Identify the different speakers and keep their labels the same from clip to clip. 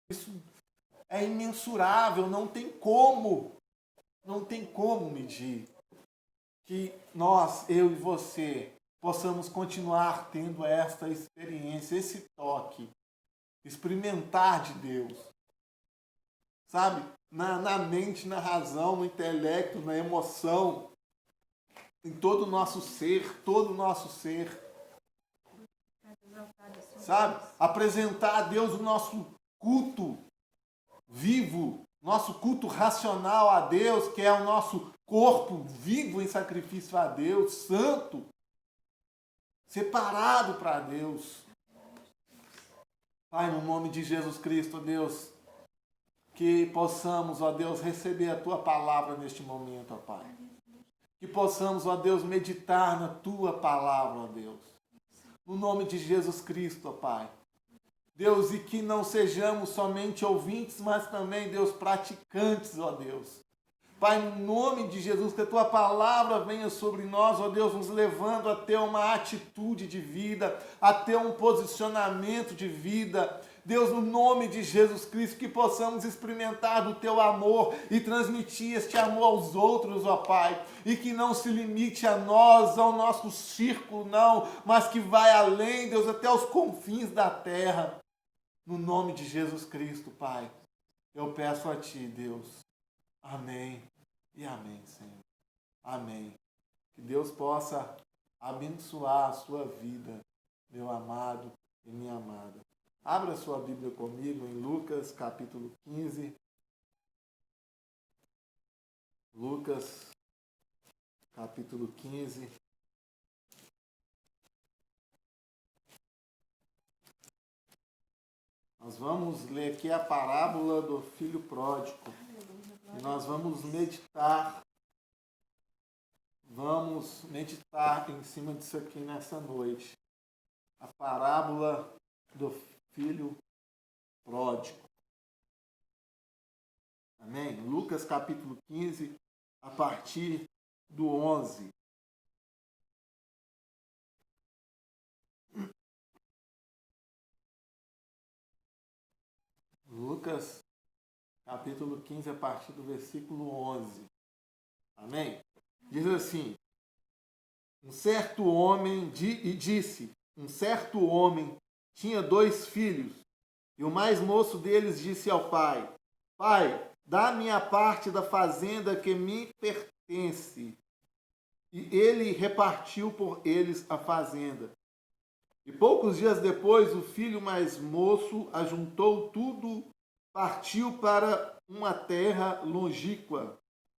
Speaker 1: Isso é imensurável, não tem como medir. Que nós, eu e você, possamos continuar tendo esta experiência, esse toque, experimentar de Deus, sabe? Na mente, na razão, no intelecto, na emoção, em todo o nosso ser, sabe? Apresentar a Deus o nosso culto vivo, nosso culto racional a Deus, que é o nosso corpo vivo em sacrifício a Deus, santo, separado para Deus. Pai, no nome de Jesus Cristo, Deus, que possamos, ó Deus, receber a Tua palavra neste momento, ó Pai. Que possamos, ó Deus, meditar na Tua palavra, ó Deus. No nome de Jesus Cristo, ó Pai. Deus, e que não sejamos somente ouvintes, mas também, Deus, praticantes, ó Deus. Pai, no nome de Jesus, que a Tua palavra venha sobre nós, ó Deus, nos levando a ter uma atitude de vida, a ter um posicionamento de vida. Deus, no nome de Jesus Cristo, que possamos experimentar do Teu amor e transmitir este amor aos outros, ó Pai. E que não se limite a nós, ao nosso círculo, não, mas que vai além, Deus, até os confins da terra. No nome de Jesus Cristo, Pai, eu peço a Ti, Deus. Amém e amém, Senhor. Amém. Que Deus possa abençoar a sua vida, meu amado e minha amada. Abra sua Bíblia comigo em Lucas, capítulo 15. Lucas, capítulo 15. Nós vamos ler aqui a parábola do filho pródigo. E nós vamos meditar em cima disso aqui nessa noite. A parábola do filho pródigo. Amém? Lucas capítulo 15, a partir do 11. Lucas capítulo 15, a partir do versículo 11. Amém? Diz assim: um certo homem tinha 2 filhos, e o mais moço deles disse ao pai: Pai, dá-me a parte da fazenda que me pertence. E ele repartiu por eles a fazenda. E poucos dias depois, o filho mais moço ajuntou tudo, partiu para uma terra longínqua,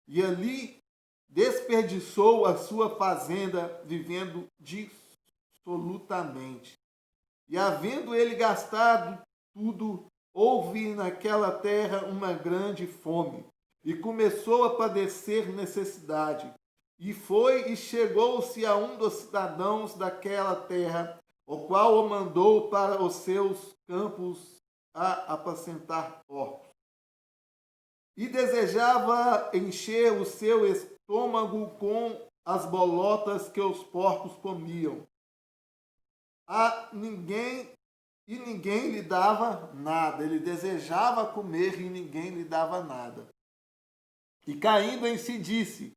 Speaker 1: e ali desperdiçou a sua fazenda, vivendo dissolutamente. E havendo ele gastado tudo, houve naquela terra uma grande fome, e começou a padecer necessidade. E foi e chegou-se a um dos cidadãos daquela terra, o qual o mandou para os seus campos a apacentar porcos. E desejava encher o seu estômago com as bolotas que os porcos comiam. Ninguém lhe dava nada. Ele desejava comer e ninguém lhe dava nada. E caindo em si disse: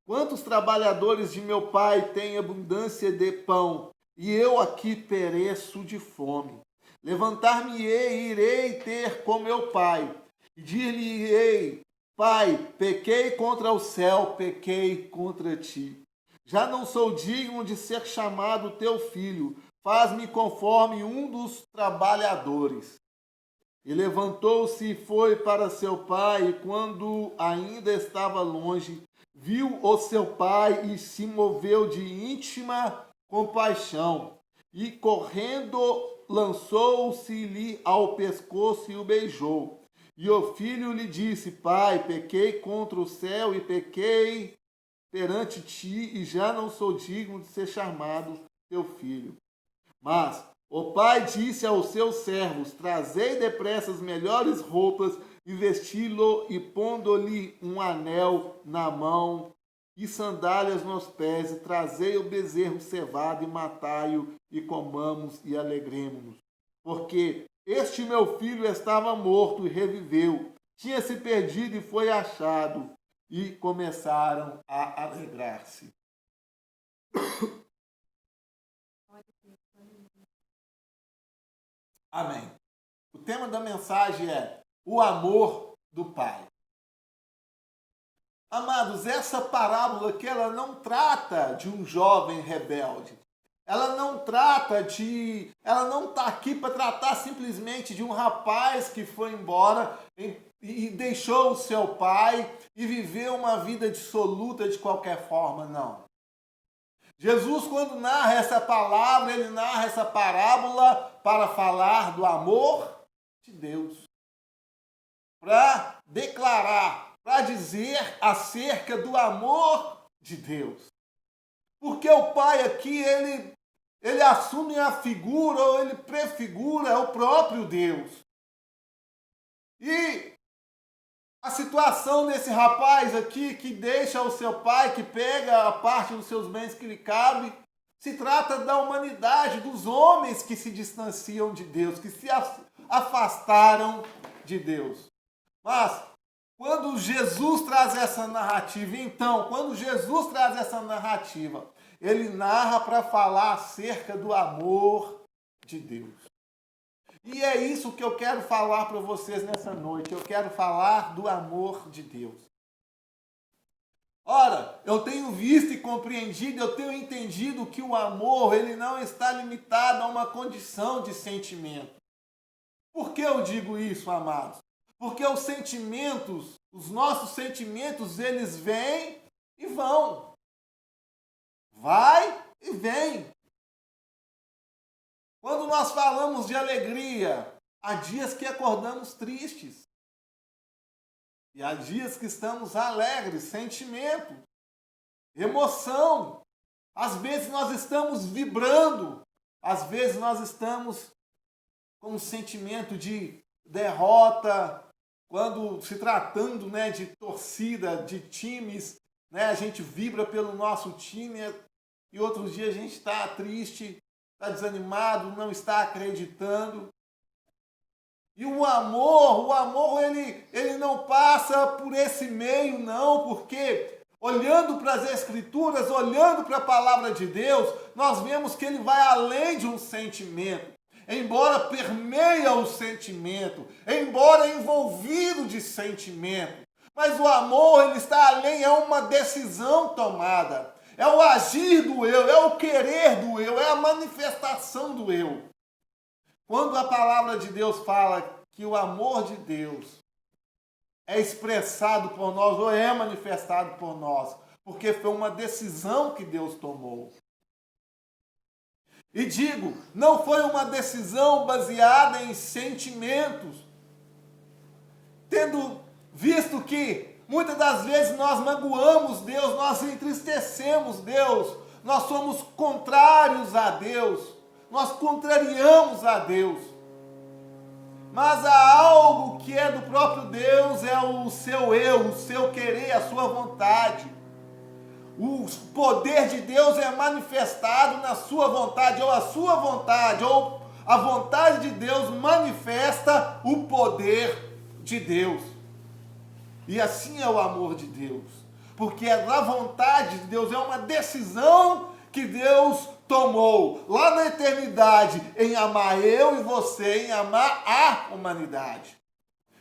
Speaker 1: quantos trabalhadores de meu pai têm abundância de pão, e eu aqui pereço de fome. Levantar-me-ei e irei ter com meu pai, e dir-lhe-ei: Pai, pequei contra o céu, pequei contra ti. Já não sou digno de ser chamado teu filho. Faz-me conforme um dos trabalhadores. E levantou-se e foi para seu pai, e quando ainda estava longe, viu o seu pai e se moveu de íntima compaixão. E correndo, lançou-se-lhe ao pescoço e o beijou. E o filho lhe disse: Pai, pequei contra o céu e pequei perante ti, e já não sou digno de ser chamado teu filho. Mas o pai disse aos seus servos: trazei depressa as melhores roupas e vesti-lo, e pondo-lhe um anel na mão e sandálias nos pés, e trazei o bezerro cevado e matai-o, e comamos e alegremo-nos. Porque Este meu filho estava morto e reviveu. Tinha se perdido e foi achado. E começaram a alegrar-se. Amém. O tema da mensagem é o amor do Pai. Amados, essa parábola aqui, ela não trata de um jovem rebelde. Ela não está aqui para tratar simplesmente de um rapaz que foi embora e deixou o seu pai e viveu uma vida dissoluta de qualquer forma, não. Jesus, quando narra essa palavra, ele narra essa parábola para falar do amor de Deus. Para declarar, para dizer acerca do amor de Deus. Porque o pai aqui, ele assume a figura, ou ele prefigura o próprio Deus. E a situação desse rapaz aqui, que deixa o seu pai, que pega a parte dos seus bens que lhe cabe, se trata da humanidade, dos homens que se distanciam de Deus, que se afastaram de Deus. Mas, quando Jesus traz essa narrativa, ele narra para falar acerca do amor de Deus. E é isso que eu quero falar para vocês nessa noite. Eu quero falar do amor de Deus. Ora, eu tenho visto e compreendido, eu tenho entendido que o amor, ele não está limitado a uma condição de sentimento. Por que eu digo isso, amados? Porque os nossos sentimentos, eles vêm e vão. Vai e vem. Quando nós falamos de alegria, há dias que acordamos tristes. E há dias que estamos alegres, sentimento, emoção. Às vezes nós estamos vibrando, às vezes nós estamos com um sentimento de derrota. Quando se tratando, de torcida, de times, a gente vibra pelo nosso time e outros dias a gente está triste, está desanimado, não está acreditando. E o amor ele não passa por esse meio, não, porque olhando para as Escrituras, olhando para a palavra de Deus, nós vemos que ele vai além de um sentimento. Embora permeia o sentimento, embora envolvido de sentimento, mas o amor, ele está além, é uma decisão tomada, é o agir do eu, é o querer do eu, é a manifestação do eu. Quando a palavra de Deus fala que o amor de Deus é expressado por nós ou é manifestado por nós, porque foi uma decisão que Deus tomou. E digo, não foi uma decisão baseada em sentimentos. Tendo visto que muitas das vezes nós magoamos Deus, nós entristecemos Deus, nós somos contrários a Deus, nós contrariamos a Deus. Mas há algo que é do próprio Deus, é o seu eu, o seu querer, a sua vontade. O poder de Deus é manifestado na sua vontade, ou a sua vontade, ou a vontade de Deus manifesta o poder de Deus. E assim é o amor de Deus, porque a vontade de Deus é uma decisão que Deus tomou lá na eternidade em amar eu e você, em amar a humanidade.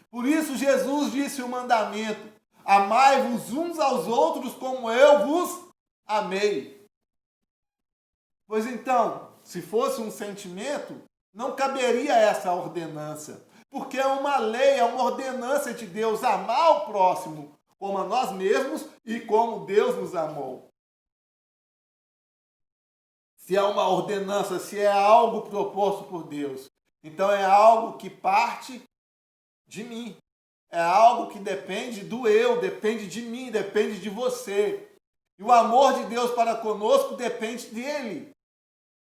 Speaker 1: Por isso Jesus disse o mandamento: amai-vos uns aos outros como eu vos amei. Pois então, se fosse um sentimento, não caberia essa ordenança. Porque é uma lei, é uma ordenança de Deus amar o próximo como a nós mesmos e como Deus nos amou. Se é uma ordenança, se é algo proposto por Deus, então é algo que parte de mim. É algo que depende do eu, depende de mim, depende de você. E o amor de Deus para conosco depende dele.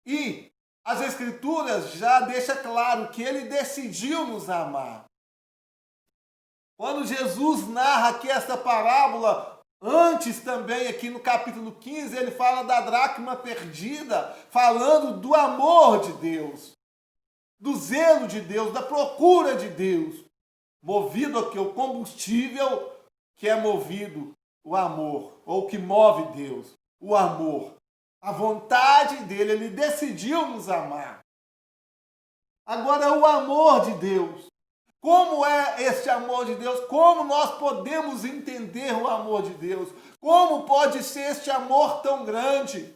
Speaker 1: E as Escrituras já deixam claro que ele decidiu nos amar. Quando Jesus narra aqui esta parábola, antes também aqui no capítulo 15, ele fala da dracma perdida, falando do amor de Deus. do zelo de Deus, da procura de Deus, movido aqui o combustível que é movido, o amor, ou que move Deus, o amor. A vontade dele, ele decidiu nos amar. Agora, o amor de Deus. Como é este amor de Deus? Como nós podemos entender o amor de Deus? Como pode ser este amor tão grande?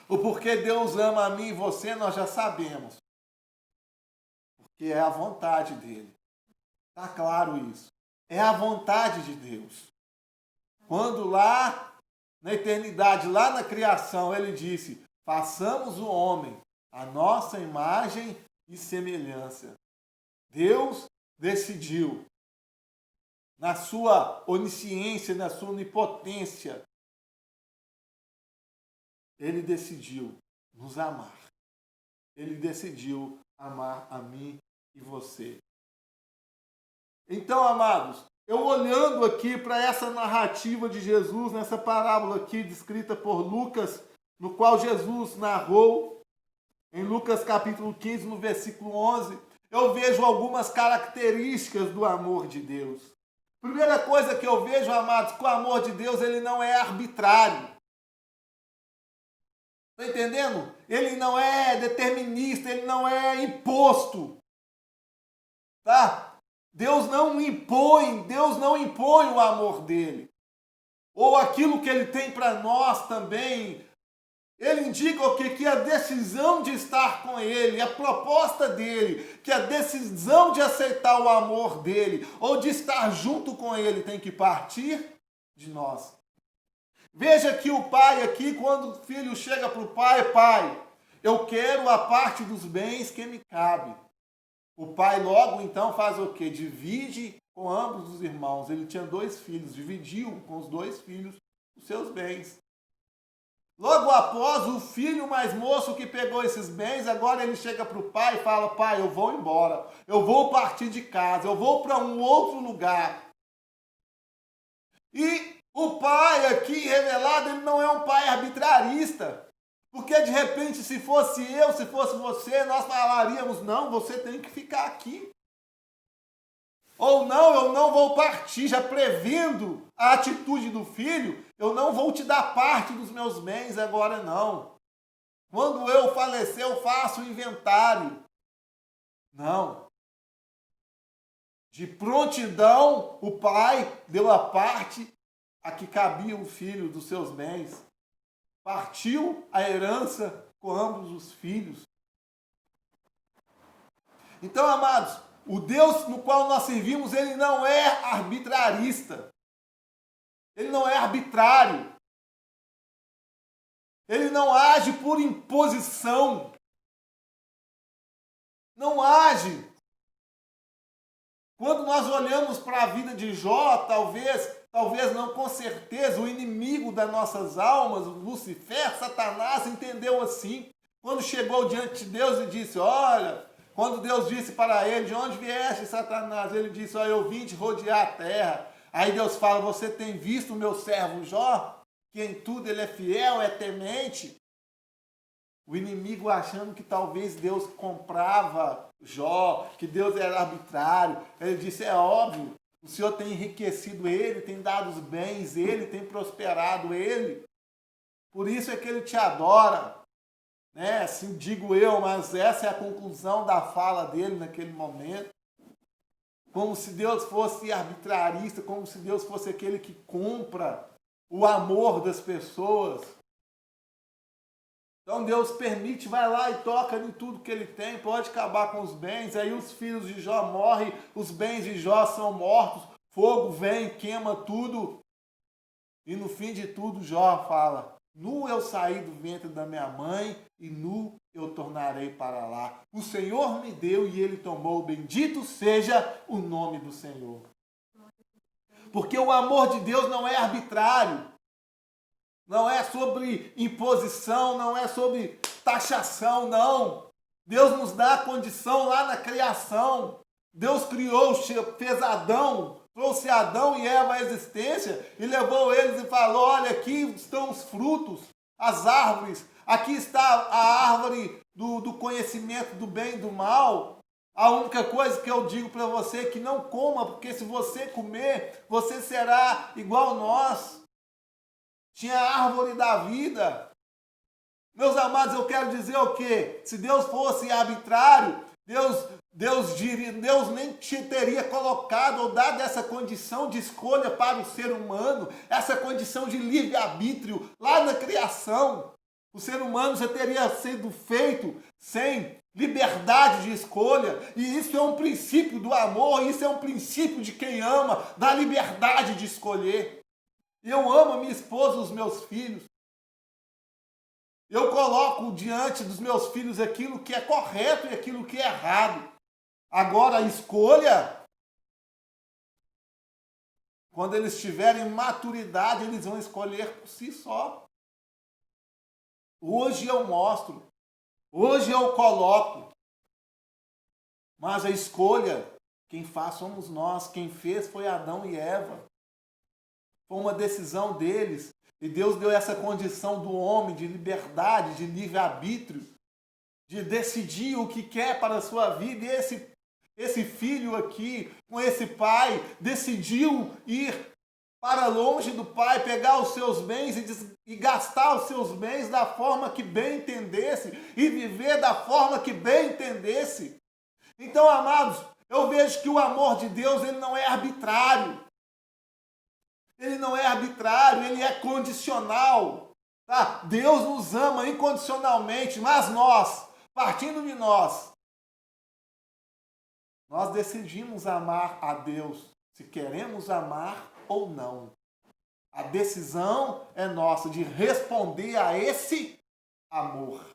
Speaker 1: O porquê Deus ama a mim e você, nós já sabemos. Porque é a vontade dele. Está claro isso. É a vontade de Deus. Quando lá na eternidade, lá na criação, ele disse: façamos o homem a nossa imagem e semelhança. Deus decidiu, na sua onisciência, na sua onipotência, ele decidiu nos amar. Ele decidiu amar a mim e você. Então, amados, eu olhando aqui para essa narrativa de Jesus, nessa parábola aqui descrita por Lucas, no qual Jesus narrou, em Lucas capítulo 15, no versículo 11, eu vejo algumas características do amor de Deus. Primeira coisa que eu vejo, amados, que o amor de Deus, ele não é arbitrário. Está entendendo? Ele não é determinista, ele não é imposto. Tá? Deus não impõe o amor dele. Ou aquilo que ele tem para nós também. Ele indica o quê? Que a decisão de estar com ele, a proposta dele, que a decisão de aceitar o amor dele, ou de estar junto com ele, tem que partir de nós. Veja que o pai aqui, quando o filho chega para o pai, pai, eu quero a parte dos bens que me cabe. O pai logo então faz o quê? Divide com ambos os irmãos. Ele tinha 2 filhos, dividiu com os 2 filhos os seus bens. Logo após, o filho mais moço que pegou esses bens, agora ele chega para o pai e fala: pai, eu vou embora, eu vou partir de casa, eu vou para um outro lugar. E o pai aqui revelado, ele não é um pai arbitrarista. Porque de repente, se fosse eu, se fosse você, nós falaríamos: não, você tem que ficar aqui. Ou não, eu não vou partir, já prevendo a atitude do filho, eu não vou te dar parte dos meus bens agora não. Quando eu falecer, eu faço o inventário. Não. De prontidão, o pai deu a parte a que cabia o filho dos seus bens. Partiu a herança com ambos os filhos. Então, amados, o Deus no qual nós servimos, ele não é arbitrarista. Ele não é arbitrário. Ele não age por imposição. Não age. Quando nós olhamos para a vida de Jó, talvez não, com certeza, o inimigo das nossas almas, Lucifer, Satanás, entendeu assim. Quando chegou diante de Deus e disse: olha, quando Deus disse para ele: de onde vieste, Satanás? Ele disse: olha, eu vim te rodear a terra. Aí Deus fala: você tem visto o meu servo Jó? Que em tudo ele é fiel, é temente. O inimigo achando que talvez Deus comprava Jó, que Deus era arbitrário. Ele disse: é óbvio, o Senhor tem enriquecido ele, tem dado os bens, ele tem prosperado ele. Por isso é que ele te adora. Né? Assim digo eu, mas essa é a conclusão da fala dele naquele momento. Como se Deus fosse arbitrarista, como se Deus fosse aquele que compra o amor das pessoas. Então Deus permite, vai lá e toca em tudo que ele tem, pode acabar com os bens. Aí os filhos de Jó morrem, os bens de Jó são mortos, fogo vem, queima tudo. E no fim de tudo Jó fala: nu eu saí do ventre da minha mãe e nu eu tornarei para lá. O Senhor me deu e ele tomou, bendito seja o nome do Senhor. Porque o amor de Deus não é arbitrário. Não é sobre imposição, não é sobre taxação, não. Deus nos dá a condição lá na criação. Deus criou, fez Adão, trouxe Adão e Eva à existência e levou eles e falou: olha, aqui estão os frutos as árvores. Aqui está a árvore do conhecimento do bem e do mal. A única coisa que eu digo para você é que não coma, porque se você comer, você será igual nós. Tinha a árvore da vida. Meus amados, eu quero dizer o quê? Se Deus fosse arbitrário, Deus nem te teria colocado ou dado essa condição de escolha para o ser humano, essa condição de livre-arbítrio lá na criação. O ser humano já teria sido feito sem liberdade de escolha, e isso é um princípio do amor, isso é um princípio de quem ama, da liberdade de escolher. Eu amo a minha esposa e os meus filhos. Eu coloco diante dos meus filhos aquilo que é correto e aquilo que é errado. Agora a escolha, quando eles tiverem maturidade, eles vão escolher por si só. Hoje eu mostro, hoje eu coloco, mas a escolha, quem faz somos nós, quem fez foi Adão e Eva. Foi uma decisão deles. E Deus deu essa condição do homem de liberdade, de livre-arbítrio, de decidir o que quer para a sua vida. E esse filho aqui, com esse pai, decidiu ir para longe do pai, pegar os seus bens e gastar os seus bens da forma que bem entendesse e viver da forma que bem entendesse. Então, amados, eu vejo que o amor de Deus ele não é arbitrário. Ele não é arbitrário, ele é condicional. Tá? Deus nos ama incondicionalmente, mas nós, partindo de nós decidimos amar a Deus, se queremos amar ou não. A decisão é nossa de responder a esse amor.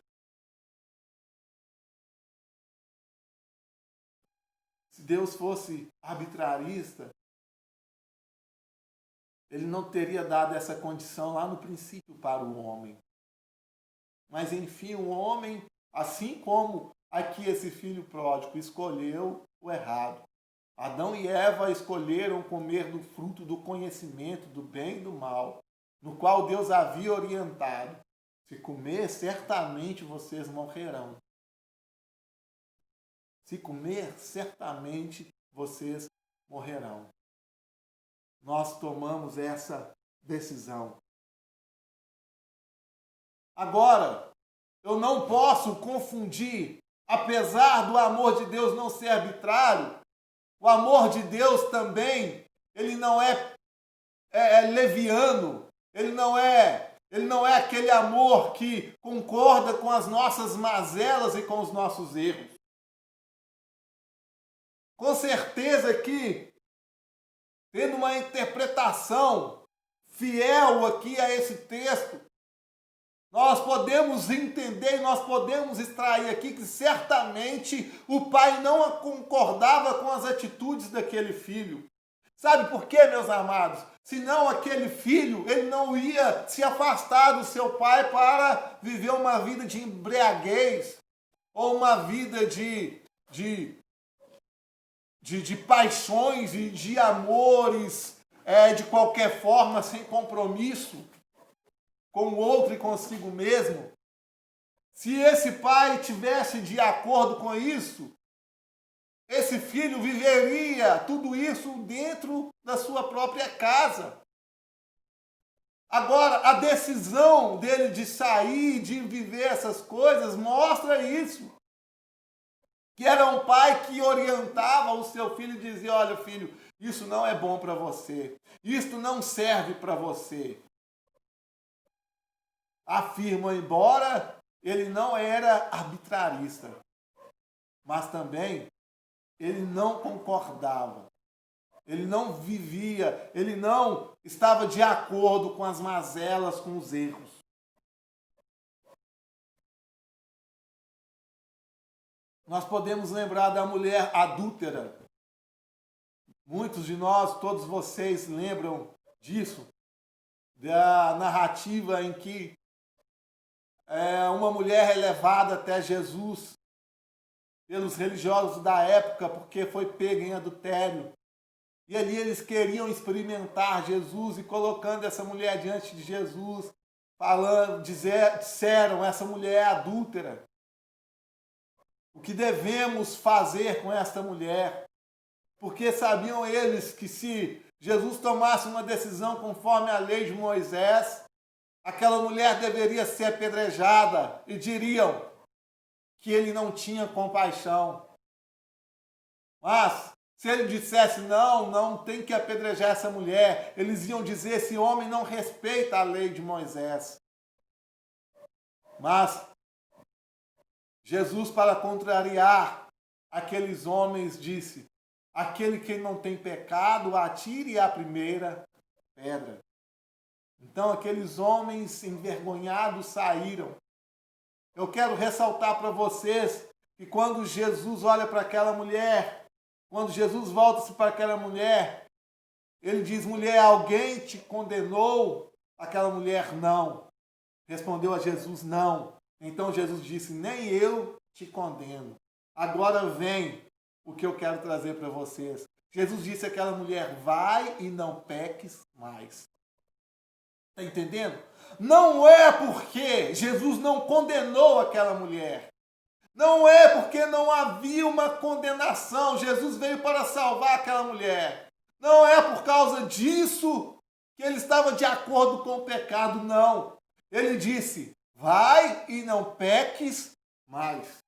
Speaker 1: Se Deus fosse arbitrarista, ele não teria dado essa condição lá no princípio para o homem. Mas enfim, o homem, assim como aqui esse filho pródigo, escolheu o errado. Adão e Eva escolheram comer do fruto do conhecimento do bem e do mal, no qual Deus havia orientado. Se comer, certamente vocês morrerão. Se comer, certamente vocês morrerão. Nós tomamos essa decisão. Agora, eu não posso confundir, apesar do amor de Deus não ser arbitrário, o amor de Deus também, ele não é leviano, ele não é aquele amor que concorda com as nossas mazelas e com os nossos erros. Com certeza que, tendo uma interpretação fiel aqui a esse texto, nós podemos entender e nós podemos extrair aqui que certamente o pai não concordava com as atitudes daquele filho. Sabe por quê, meus amados? Senão aquele filho, ele não ia se afastar do seu pai para viver uma vida de embriaguez ou uma vida de paixões e de amores de qualquer forma, sem compromisso com o outro e consigo mesmo. Se esse pai tivesse de acordo com isso, esse filho viveria tudo isso dentro da sua própria casa. Agora, a decisão dele de sair, de viver essas coisas, mostra isso. Que era um pai que orientava o seu filho e dizia: olha, filho, isso não é bom para você. Isso não serve para você. Afirma, embora ele não era arbitrarista, mas também ele não concordava. Ele não vivia, ele não estava de acordo com as mazelas, com os erros. Nós podemos lembrar da mulher adúltera. Muitos de nós, todos vocês lembram disso, da narrativa em que uma mulher é levada até Jesus pelos religiosos da época porque foi pega em adultério. E ali eles queriam experimentar Jesus e colocando essa mulher diante de Jesus, disseram, essa mulher é adúltera. O que devemos fazer com esta mulher? Porque sabiam eles que se Jesus tomasse uma decisão conforme a lei de Moisés, aquela mulher deveria ser apedrejada e diriam que ele não tinha compaixão. Mas, se ele dissesse não tem que apedrejar essa mulher, eles iam dizer, esse homem não respeita a lei de Moisés. Mas, Jesus, para contrariar aqueles homens, disse, aquele que não tem pecado, atire a primeira pedra. Então, aqueles homens envergonhados saíram. Eu quero ressaltar para vocês que quando Jesus olha para aquela mulher, quando Jesus volta-se para aquela mulher, ele diz, mulher, alguém te condenou? Aquela mulher, não. Respondeu a Jesus, não. Então Jesus disse, nem eu te condeno. Agora vem o que eu quero trazer para vocês. Jesus disse àquela mulher, vai e não peques mais. Está entendendo? Não é porque Jesus não condenou aquela mulher. Não é porque não havia uma condenação. Jesus veio para salvar aquela mulher. Não é por causa disso que ele estava de acordo com o pecado, não. Ele disse, vai e não peques mais.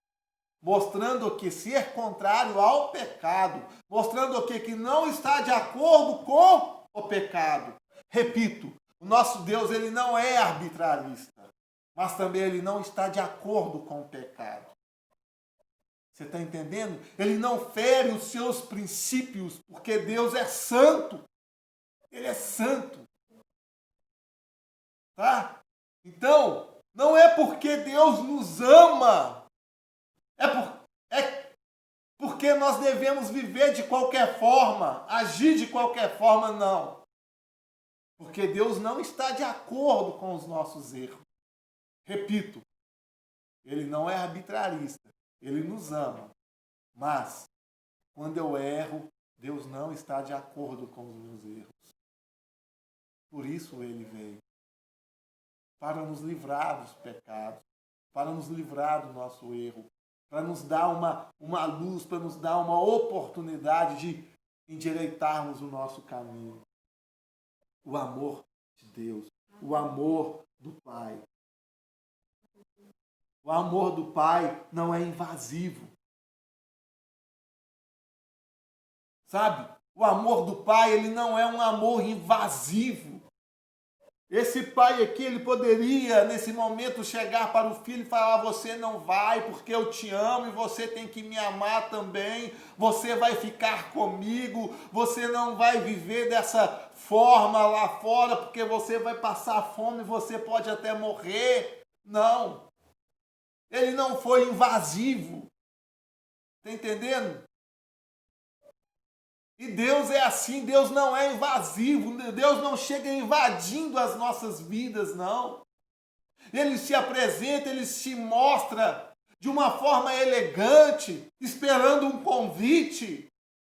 Speaker 1: Mostrando que ser contrário ao pecado. Mostrando que não está de acordo com o pecado. Repito, o nosso Deus ele não é arbitrarista. Mas também ele não está de acordo com o pecado. Você está entendendo? Ele não fere os seus princípios, porque Deus é santo. Ele é santo. Tá? Então, não é porque Deus nos ama, é porque nós devemos viver de qualquer forma, agir de qualquer forma, não. Porque Deus não está de acordo com os nossos erros. Repito, ele não é arbitrarista. Ele nos ama, mas quando eu erro, Deus não está de acordo com os meus erros. Por isso ele veio, para nos livrar dos pecados, para nos livrar do nosso erro, para nos dar uma luz, para nos dar uma oportunidade de endireitarmos o nosso caminho. O amor de Deus, o amor do Pai. O amor do Pai não é invasivo. Sabe? O amor do Pai, ele não é um amor invasivo. Esse pai aqui, ele poderia, nesse momento, chegar para o filho e falar, você não vai porque eu te amo e você tem que me amar também. Você vai ficar comigo, você não vai viver dessa forma lá fora porque você vai passar fome, você pode até morrer. Não. Ele não foi invasivo. Está entendendo? E Deus é assim, Deus não é invasivo, Deus não chega invadindo as nossas vidas, não. Ele se apresenta, ele se mostra de uma forma elegante, esperando um convite.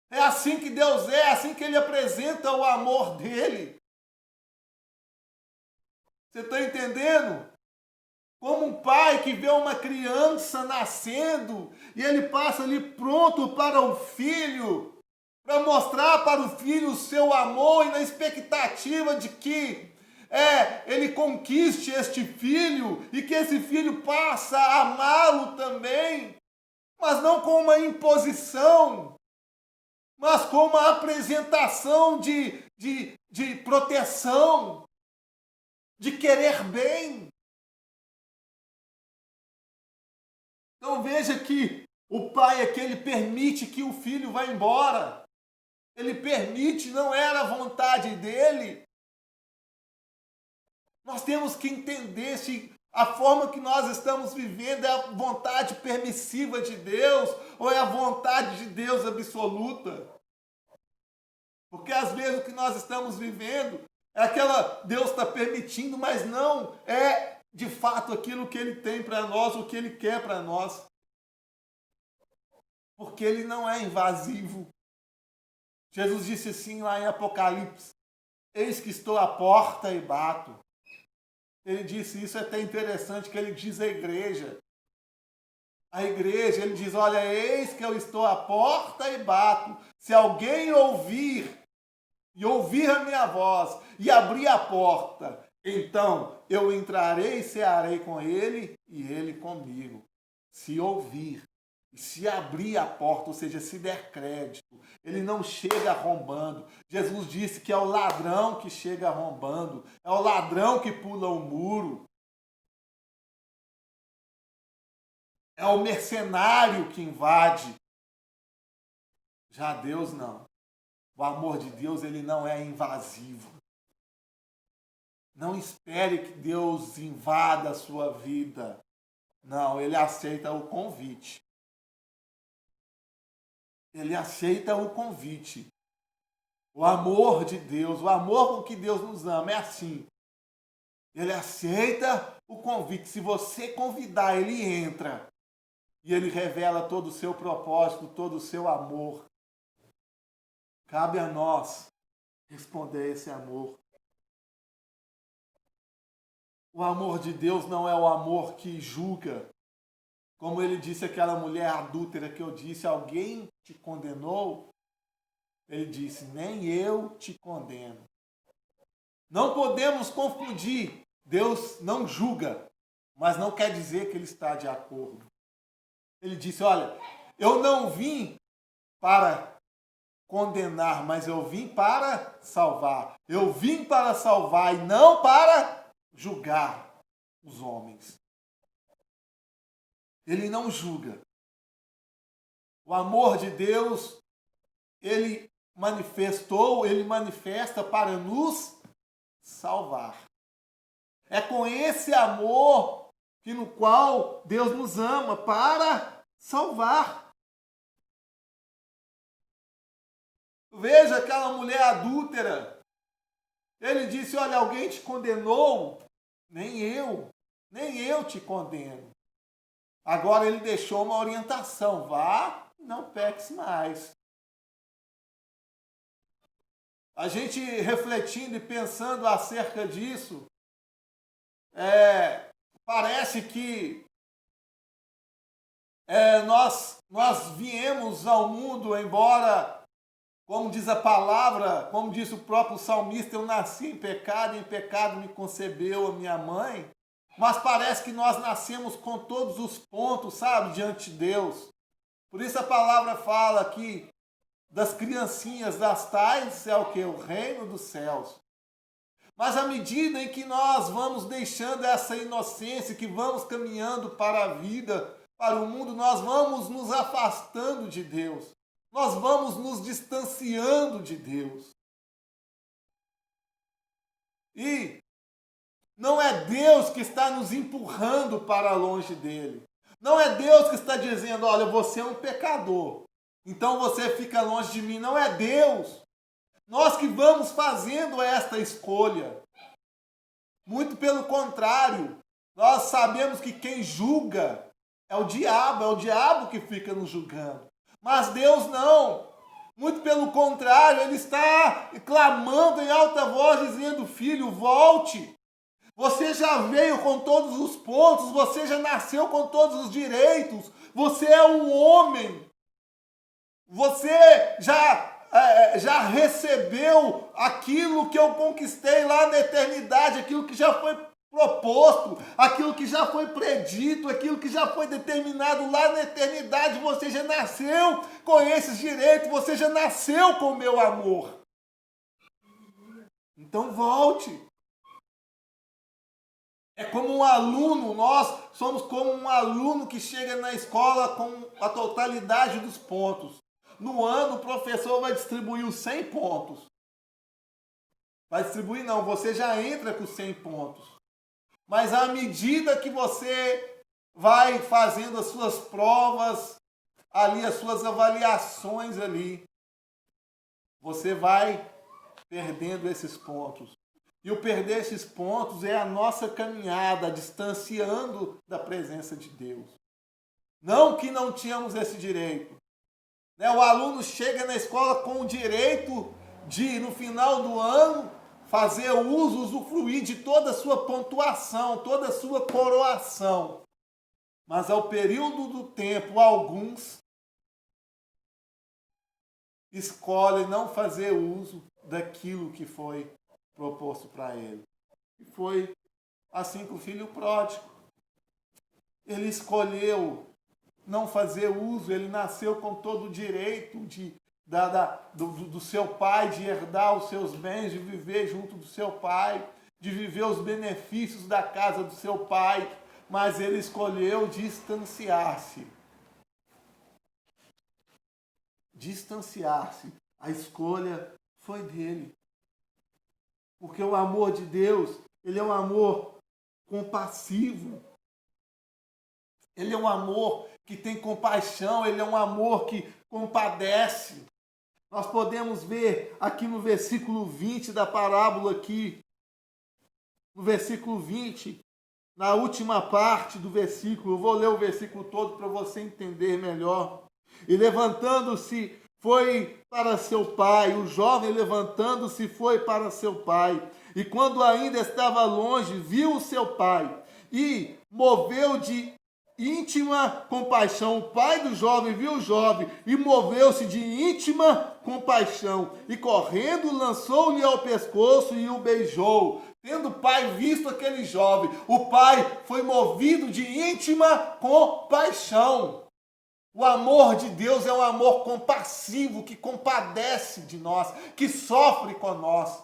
Speaker 1: É assim que Deus é assim que ele apresenta o amor dele. Você está entendendo? Como um pai que vê uma criança nascendo e ele passa ali pronto para o filho, para mostrar para o filho o seu amor e na expectativa de que ele conquiste este filho e que esse filho passe a amá-lo também, mas não com uma imposição, mas com uma apresentação de proteção, de querer bem. Então veja que o pai aqui, ele permite que o filho vá embora. Ele permite, não era a vontade dele. Nós temos que entender se a forma que nós estamos vivendo é a vontade permissiva de Deus ou é a vontade de Deus absoluta. Porque às vezes o que nós estamos vivendo é aquela Deus está permitindo, mas não é de fato aquilo que ele tem para nós, o que ele quer para nós. Porque ele não é invasivo. Jesus disse assim lá em Apocalipse, eis que estou à porta e bato. Ele disse, isso é até interessante, que ele diz à igreja. A igreja, ele diz, olha, eis que eu estou à porta e bato. Se alguém ouvir, e ouvir a minha voz, e abrir a porta, então eu entrarei e cearei com ele, e ele comigo. Se ouvir, e se abrir a porta, ou seja, se der crédito, ele não chega arrombando. Jesus disse que é o ladrão que chega arrombando, é o ladrão que pula o muro, é o mercenário que invade. Já Deus não. O amor de Deus, ele não é invasivo. Não espere que Deus invada a sua vida. Não, ele aceita o convite. Ele aceita o convite. O amor de Deus, o amor com que Deus nos ama é assim. Ele aceita o convite. Se você convidar, ele entra. E ele revela todo o seu propósito, todo o seu amor. Cabe a nós responder a esse amor. O amor de Deus não é o amor que julga. Como ele disse àquela mulher adúltera que eu disse, alguém te condenou? Ele disse, nem eu te condeno. Não podemos confundir. Deus não julga, mas não quer dizer que ele está de acordo. Ele disse, olha, eu não vim para condenar, mas eu vim para salvar. Eu vim para salvar e não para julgar os homens. Ele não julga. O amor de Deus, ele manifesta para nos salvar. É com esse amor que no qual Deus nos ama para salvar. Veja aquela mulher adúltera. Ele disse, olha, alguém te condenou? Nem eu te condeno. Agora ele deixou uma orientação, vá, não peques mais. A gente refletindo e pensando acerca disso, parece que nós viemos ao mundo, embora, como diz a palavra, como diz o próprio salmista, eu nasci em pecado, e em pecado me concebeu a minha mãe. Mas parece que nós nascemos com todos os pontos, sabe, diante de Deus. Por isso a palavra fala que das criancinhas das tais é o que? O reino dos céus. Mas à medida em que nós vamos deixando essa inocência, que vamos caminhando para a vida, para o mundo, nós vamos nos afastando de Deus. Nós vamos nos distanciando de Deus. E não é Deus que está nos empurrando para longe dele. Não é Deus que está dizendo, olha, você é um pecador, então você fica longe de mim. Não é Deus. Nós que vamos fazendo esta escolha. Muito pelo contrário, nós sabemos que quem julga é o diabo que fica nos julgando. Mas Deus não. Muito pelo contrário, ele está clamando em alta voz, dizendo, filho, volte. Você já veio com todos os pontos, você já nasceu com todos os direitos, você é um homem, você já recebeu aquilo que eu conquistei lá na eternidade, aquilo que já foi proposto, aquilo que já foi predito, aquilo que já foi determinado lá na eternidade. Você já nasceu com esses direitos, você já nasceu com o meu amor. Então volte. É como um aluno, nós somos como um aluno que chega na escola com a totalidade dos pontos. No ano, o professor vai distribuir os 100 pontos. Vai distribuir não, você já entra com 100 pontos. Mas à medida que você vai fazendo as suas provas, ali, as suas avaliações ali, você vai perdendo esses pontos. E o perder esses pontos é a nossa caminhada, distanciando da presença de Deus. Não que não tínhamos esse direito. O aluno chega na escola com o direito de, no final do ano, fazer uso, usufruir de toda a sua pontuação, toda a sua coroação. Mas ao período do tempo, alguns escolhem não fazer uso daquilo que foi proposto para ele. E foi assim com o filho pródigo. Ele escolheu não fazer uso, ele nasceu com todo o direito do seu pai, de herdar os seus bens, de viver junto do seu pai, de viver os benefícios da casa do seu pai, mas ele escolheu distanciar-se. Distanciar-se. A escolha foi dele. Porque o amor de Deus, ele é um amor compassivo. Ele é um amor que tem compaixão, ele é um amor que compadece. Nós podemos ver aqui no versículo 20 da parábola aqui, no versículo 20, na última parte do versículo, eu vou ler o versículo todo para você entender melhor. E levantando-se, foi para seu pai, o jovem levantando-se foi para seu pai. E quando ainda estava longe, viu o seu pai e moveu de íntima compaixão. O pai do jovem viu o jovem e moveu-se de íntima compaixão. E correndo, lançou-lhe ao pescoço e o beijou. Tendo o pai visto aquele jovem, o pai foi movido de íntima compaixão. O amor de Deus é um amor compassivo, que compadece de nós, que sofre com nós.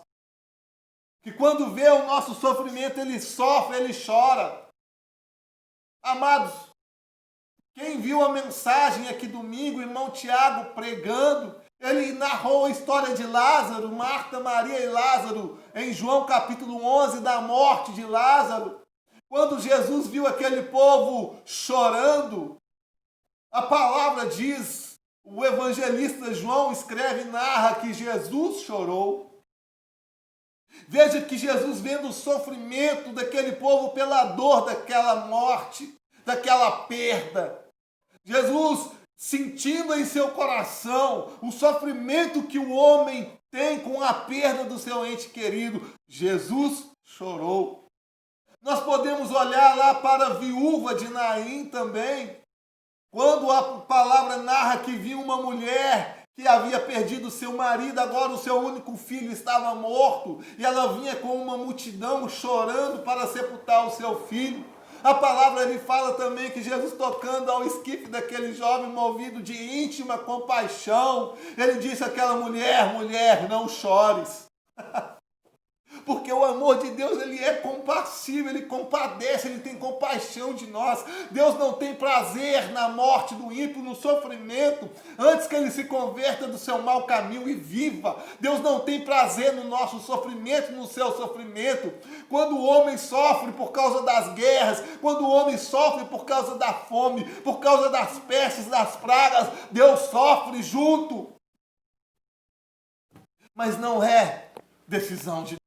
Speaker 1: Que quando vê o nosso sofrimento, ele sofre, ele chora. Amados, quem viu a mensagem aqui domingo, irmão Tiago pregando, ele narrou a história de Lázaro, Marta, Maria e Lázaro, em João capítulo 11, da morte de Lázaro. Quando Jesus viu aquele povo chorando, a palavra diz, o evangelista João escreve e narra que Jesus chorou. Veja que Jesus, vendo o sofrimento daquele povo pela dor daquela morte, daquela perda, Jesus sentindo em seu coração o sofrimento que o homem tem com a perda do seu ente querido, Jesus chorou. Nós podemos olhar lá para a viúva de Naim também, quando a palavra narra que viu uma mulher que havia perdido seu marido, agora o seu único filho estava morto, e ela vinha com uma multidão chorando para sepultar o seu filho. A palavra ele fala também que Jesus, tocando ao esquife daquele jovem movido de íntima compaixão, ele disse àquela mulher, mulher, não chores. Porque o amor de Deus, ele é compassivo, ele compadece, ele tem compaixão de nós. Deus não tem prazer na morte do ímpio, no sofrimento, antes que ele se converta do seu mau caminho e viva. Deus não tem prazer no nosso sofrimento, no seu sofrimento. Quando o homem sofre por causa das guerras, quando o homem sofre por causa da fome, por causa das pestes, das pragas, Deus sofre junto. Mas não é decisão de